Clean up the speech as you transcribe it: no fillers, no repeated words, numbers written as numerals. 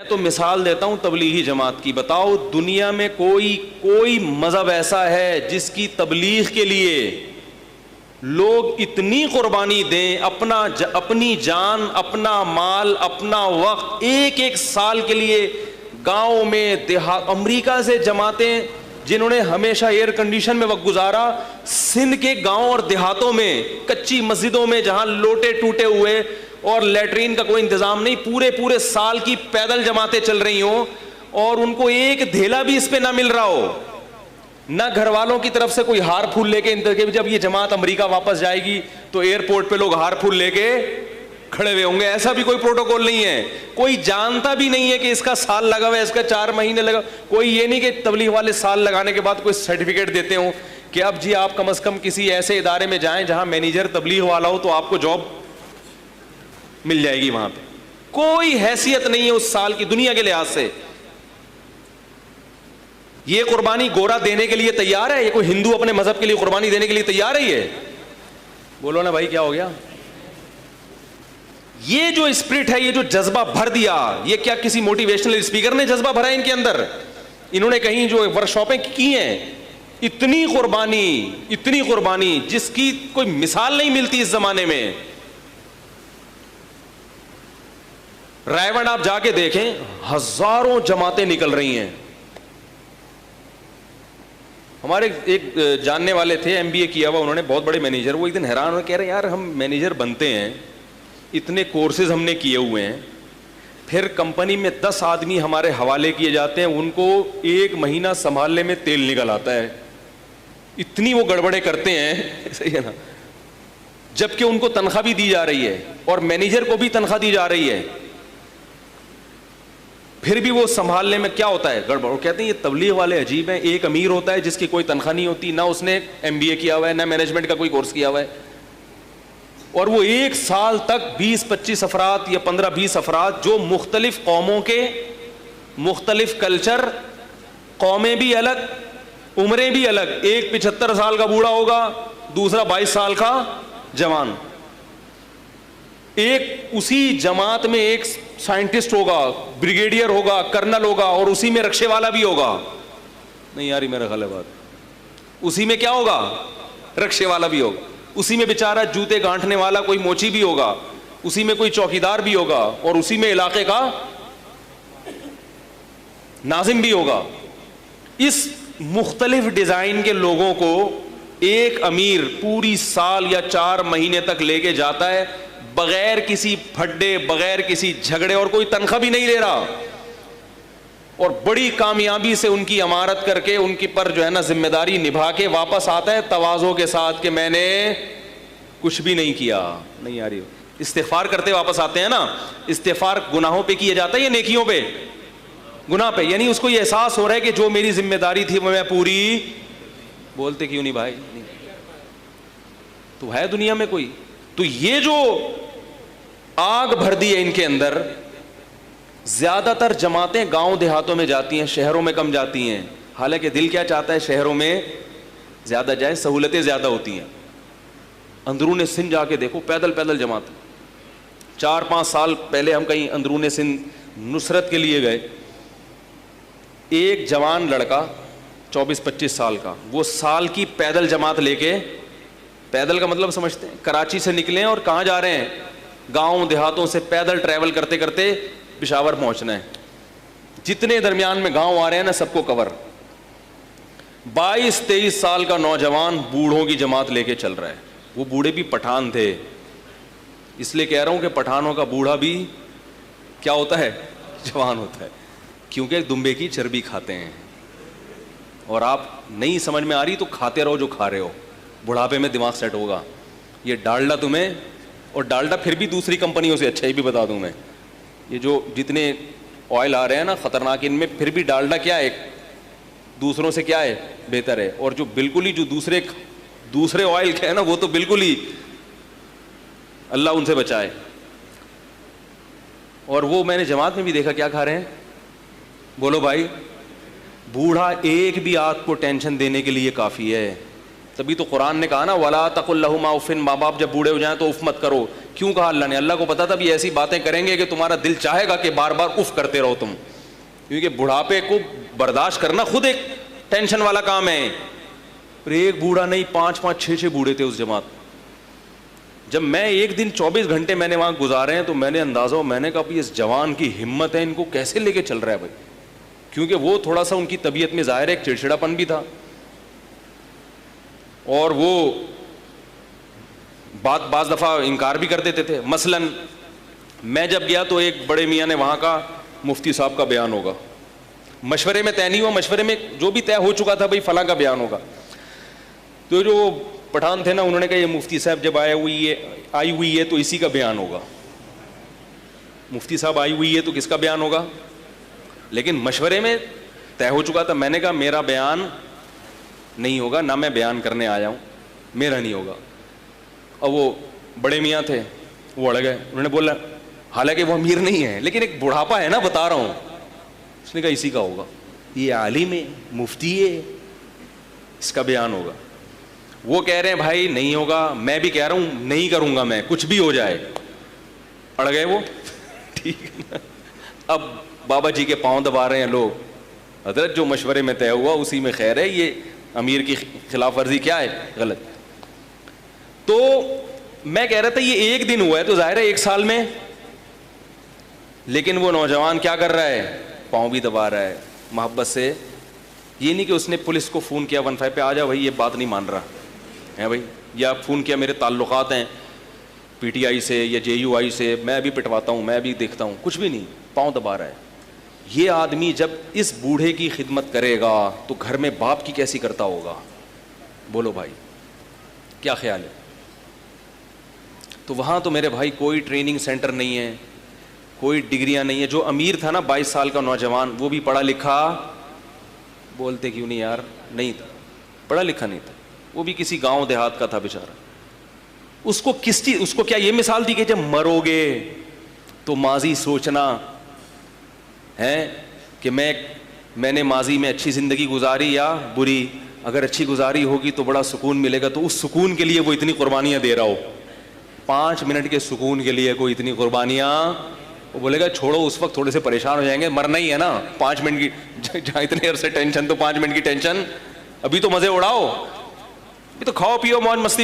تو مثال دیتا ہوں تبلیغی جماعت کی. بتاؤ دنیا میں کوئی مذہب ایسا ہے جس کی تبلیغ کے لیے لوگ اتنی قربانی دیں, اپنی جان, اپنا مال, اپنا وقت, ایک سال کے لیے گاؤں میں امریکہ سے جماعتیں جنہوں نے ہمیشہ ایئر کنڈیشن میں وقت گزارا, سندھ کے گاؤں اور دیہاتوں میں کچی مسجدوں میں جہاں لوٹے ٹوٹے ہوئے اور لیٹرین کا کوئی انتظام نہیں, پورے سال کی پیدل جماعتیں چل رہی ہوں اور ان کو ایک دھیلا بھی اس پہ نہ مل رہا ہو, نہ گھر والوں کی طرف سے کوئی ہار پھول لے کے, جب یہ جماعت امریکہ واپس جائے گی تو ایئرپورٹ پہ لوگ ہار پھول لے کے کھڑے ہوئے ہوں گے. ایسا بھی کوئی پروٹوکول نہیں ہے. کوئی جانتا بھی نہیں ہے کہ اس کا سال لگا ہوا ہے, اس کا 4 مہینے لگا. کوئی یہ نہیں کہ تبلیغ والے سال لگانے کے بعد کوئی سرٹیفکیٹ دیتے ہوں کہ اب جی آپ کم از کم کسی ایسے ادارے میں جائیں جہاں مینیجر تبلیغ والا ہو تو آپ کو جاب مل جائے گی. وہاں پہ کوئی حیثیت نہیں ہے اس سال کی دنیا کے لحاظ سے. یہ قربانی گورا دینے کے لیے تیار ہے؟ یہ کوئی ہندو اپنے مذہب کے لیے قربانی دینے کے لیے تیار ہے؟ یہ بولو نا بھائی, کیا ہو گیا؟ یہ جو اسپرٹ ہے, یہ جو جذبہ بھر دیا, یہ کیا کسی موٹیویشنل اسپیکر نے جذبہ بھرا ان کے اندر؟ انہوں نے کہیں جو ورکشاپیں کی ہیں, اتنی قربانی جس کی کوئی مثال نہیں ملتی اس زمانے میں. رائے آپ جا کے دیکھیں, ہزاروں جماعتیں نکل رہی ہیں. ہمارے ایک جاننے والے تھے, MBA کیا ہوا انہوں نے, بہت بڑے مینیجر, وہ ایک دن حیران ہوئے, کہہ رہے یار ہم مینیجر بنتے ہیں, اتنے کورسز ہم نے کیے ہوئے ہیں, پھر کمپنی میں 10 آدمی ہمارے حوالے کیے جاتے ہیں, ان کو 1 مہینہ سنبھالنے میں تیل نکل آتا ہے, اتنی وہ گڑبڑے کرتے ہیں, صحیح ہے نا, جبکہ ان کو تنخواہ بھی دی جا رہی ہے اور مینیجر کو بھی تنخواہ دی جا رہی ہے, پھر بھی وہ سنبھالنے میں کیا ہوتا ہے گڑبڑ. وہ کہتے ہیں یہ تبلیغ والے عجیب ہیں. ایک امیر ہوتا ہے جس کی کوئی تنخواہ نہیں ہوتی, نہ اس نے MBA کیا ہوا ہے, نہ مینجمنٹ کا کوئی کورس کیا ہوا ہے, اور وہ 1 سال تک 20-25 افراد یا 15-20 افراد جو مختلف قوموں کے, مختلف کلچر, قومیں بھی الگ, عمریں بھی الگ, ایک 75 سال کا بوڑھا ہوگا, دوسرا 22 سال کا جوان, ایک اسی جماعت میں ایک سائنٹسٹ ہوگا, بریگیڈیئر ہوگا, کرنل ہوگا, اور اسی میں رکشے والا بھی ہوگا. نہیں یار میرا خیال ہے بات, اسی میں کیا ہوگا, رکشے والا بھی ہوگا, اسی میں بیچارہ جوتے گانٹھنے والا کوئی موچی بھی ہوگا, اسی میں کوئی چوکیدار بھی ہوگا, اور اسی میں علاقے کا ناظم بھی ہوگا. اس مختلف ڈیزائن کے لوگوں کو ایک امیر پوری سال یا 4 مہینے تک لے کے جاتا ہے, بغیر کسی پھڈے, بغیر کسی جھگڑے, اور کوئی تنخواہ بھی نہیں لے رہا, اور بڑی کامیابی سے ان کی امارت کر کے ان کی پر جو ہے نا ذمہ داری نبھا کے واپس آتا ہے تواضع کے ساتھ کہ میں نے کچھ بھی نہیں کیا. نہیں آ رہی ہو, استغفار کرتے واپس آتے ہیں نا. استغفار گناہوں پہ کیا جاتا ہے یا نیکیوں پہ؟ گناہ پہ. یعنی اس کو یہ احساس ہو رہا ہے کہ جو میری ذمہ داری تھی وہ میں پوری, بولتے کیوں نہیں بھائی, نہیں تو ہے دنیا میں کوئی. تو یہ جو آگ بھر دی ہے ان کے اندر, زیادہ تر جماعتیں گاؤں دیہاتوں میں جاتی ہیں, شہروں میں کم جاتی ہیں. حالانکہ دل کیا چاہتا ہے شہروں میں زیادہ جائیں, سہولتیں زیادہ ہوتی ہیں. اندرون سندھ جا کے دیکھو, پیدل جماعت. 4-5 سال پہلے ہم کہیں اندرون سندھ نصرت کے لیے گئے, ایک جوان لڑکا 24-25 سال کا, وہ سال کی پیدل جماعت لے کے, پیدل کا مطلب سمجھتے ہیں, کراچی سے نکلے اور کہاں جا رہے ہیں, گاؤں دیہاتوں سے پیدل ٹریول کرتے کرتے پشاور پہنچنا ہے. جتنے درمیان میں گاؤں آ رہے ہیں نا سب کو کور. 22-23 سال کا نوجوان بوڑھوں کی جماعت لے کے چل رہا ہے. وہ بوڑھے بھی پٹھان تھے, اس لیے کہہ رہا ہوں کہ پٹھانوں کا بوڑھا بھی کیا ہوتا ہے, جوان ہوتا ہے, کیونکہ دمبے کی چربی کھاتے ہیں. اور آپ نہیں سمجھ میں آ رہی تو کھاتے رہو جو کھا رہے ہو, بڑھاپے میں دماغ سیٹ ہوگا. یہ ڈالڈا تمہیں, اور ڈالڈا پھر بھی دوسری کمپنیوں سے اچھا, ہی بھی بتا دوں میں, یہ جو جتنے آئل آ رہے ہیں نا خطرناک, ان میں پھر بھی ڈالڈا کیا ہے, دوسروں سے کیا ہے, بہتر ہے. اور جو بالکل ہی جو دوسرے آئل کے ہیں نا وہ تو بالکل ہی اللہ ان سے بچائے. اور وہ میں نے جماعت میں بھی دیکھا کیا کھا رہے ہیں, بولو بھائی, بوڑھا ایک بھی آنکھ کو ٹینشن دینے کے لیے کافی ہے. تبھی تو قرآن نے کہا نا وَلَا تَقُلْ لَهُمَا اُفٍّ, ماں باپ جب بوڑھے ہو جائیں تو اف مت کرو. کیوں کہا اللہ نے؟ اللہ کو پتا تھا بھی ایسی باتیں کریں گے کہ تمہارا دل چاہے گا کہ بار بار اف کرتے رہو تم، کیونکہ بڑھاپے کو برداشت کرنا خود ایک ٹینشن والا کام ہے. پر ایک بوڑھا نہیں، 5-5 6 بوڑھے تھے اس جماعت. جب میں ایک دن 24 گھنٹے میں نے وہاں گزارے ہیں تو میں نے اندازہ ہو، میں نے کہا اس جوان کی ہمت ہے، ان کو کیسے لے کے چل رہا ہے بھائی. کیونکہ وہ تھوڑا سا ان کی طبیعت میں ظاہر ہے ایک چڑچڑاپن بھی تھا، اور وہ بعض دفعہ انکار بھی کر دیتے تھے. مثلا میں جب گیا تو ایک بڑے میاں نے وہاں کا مفتی صاحب کا بیان ہوگا، مشورے میں طے نہیں ہوا، مشورے میں جو بھی طے ہو چکا تھا بھائی فلاں کا بیان ہوگا. تو جو پٹھان تھے نا، انہوں نے کہا یہ مفتی صاحب جب آئی ہوئی ہے تو اسی کا بیان ہوگا. مفتی صاحب آئی ہوئی ہے تو کس کا بیان ہوگا؟ لیکن مشورے میں طے ہو چکا تھا. میں نے کہا میرا بیان نہیں ہوگا، نہ میں بیان کرنے آیا ہوں، میرا نہیں ہوگا. اور وہ بڑے میاں تھے، وہ اڑ گئے. انہوں نے بولا حالانکہ وہ امیر نہیں ہے لیکن ایک بڑھاپا ہے نا، بتا رہا ہوں. اس نے کہا اسی کا ہوگا، یہ عالم ہے، مفتی ہے، اس کا بیان ہوگا. وہ کہہ رہے ہیں بھائی نہیں ہوگا، میں بھی کہہ رہا ہوں نہیں کروں گا میں، کچھ بھی ہو جائے. اڑ گئے وہ. ٹھیک ہے نا. اب بابا جی کے پاؤں دبا رہے ہیں لوگ. حضرت جو مشورے میں طے ہوا اسی میں خیر ہے، یہ امیر کی خلاف ورزی کیا ہے؟ غلط. تو میں کہہ رہا تھا یہ ایک دن ہوا ہے تو ظاہر ہے 1 سال میں، لیکن وہ نوجوان کیا کر رہا ہے؟ پاؤں بھی دبا رہا ہے محبت سے. یہ نہیں کہ اس نے پولیس کو فون کیا 15 پہ آ جا بھائی یہ بات نہیں مان رہا ہے بھائی، یا فون کیا میرے تعلقات ہیں پی ٹی آئی سے یا JUI سے، میں بھی پٹواتا ہوں، میں بھی دیکھتا ہوں، کچھ بھی نہیں، پاؤں دبا رہا ہے. یہ آدمی جب اس بوڑھے کی خدمت کرے گا تو گھر میں باپ کی کیسی کرتا ہوگا؟ بولو بھائی کیا خیال ہے؟ تو وہاں تو میرے بھائی کوئی ٹریننگ سینٹر نہیں ہے، کوئی ڈگریاں نہیں ہے. جو امیر تھا نا 22 سال کا نوجوان، وہ بھی پڑھا لکھا، بولتے کیوں نہیں یار، نہیں تھا، پڑھا لکھا نہیں تھا، وہ بھی کسی گاؤں دیہات کا تھا بیچارہ. اس کو کس چیز، اس کو کیا یہ مثال دی کہ جب مرو گے تو ماضی سوچنا ہے کہ میں نے ماضی میں اچھی زندگی گزاری یا بری؟ اگر اچھی گزاری ہوگی تو بڑا سکون ملے گا، تو اس سکون کے لیے وہ اتنی قربانیاں دے رہا ہو. 5 منٹ کے سکون کے لیے کوئی اتنی قربانیاں، وہ بولے گا چھوڑو، اس وقت تھوڑے سے پریشان ہو جائیں گے، مرنا ہی ہے نا. 5 منٹ کی جہاں اتنے عرصے ٹینشن، تو 5 منٹ کی ٹینشن، ابھی تو مزے اڑاؤ، ابھی تو کھاؤ پیو موج مستی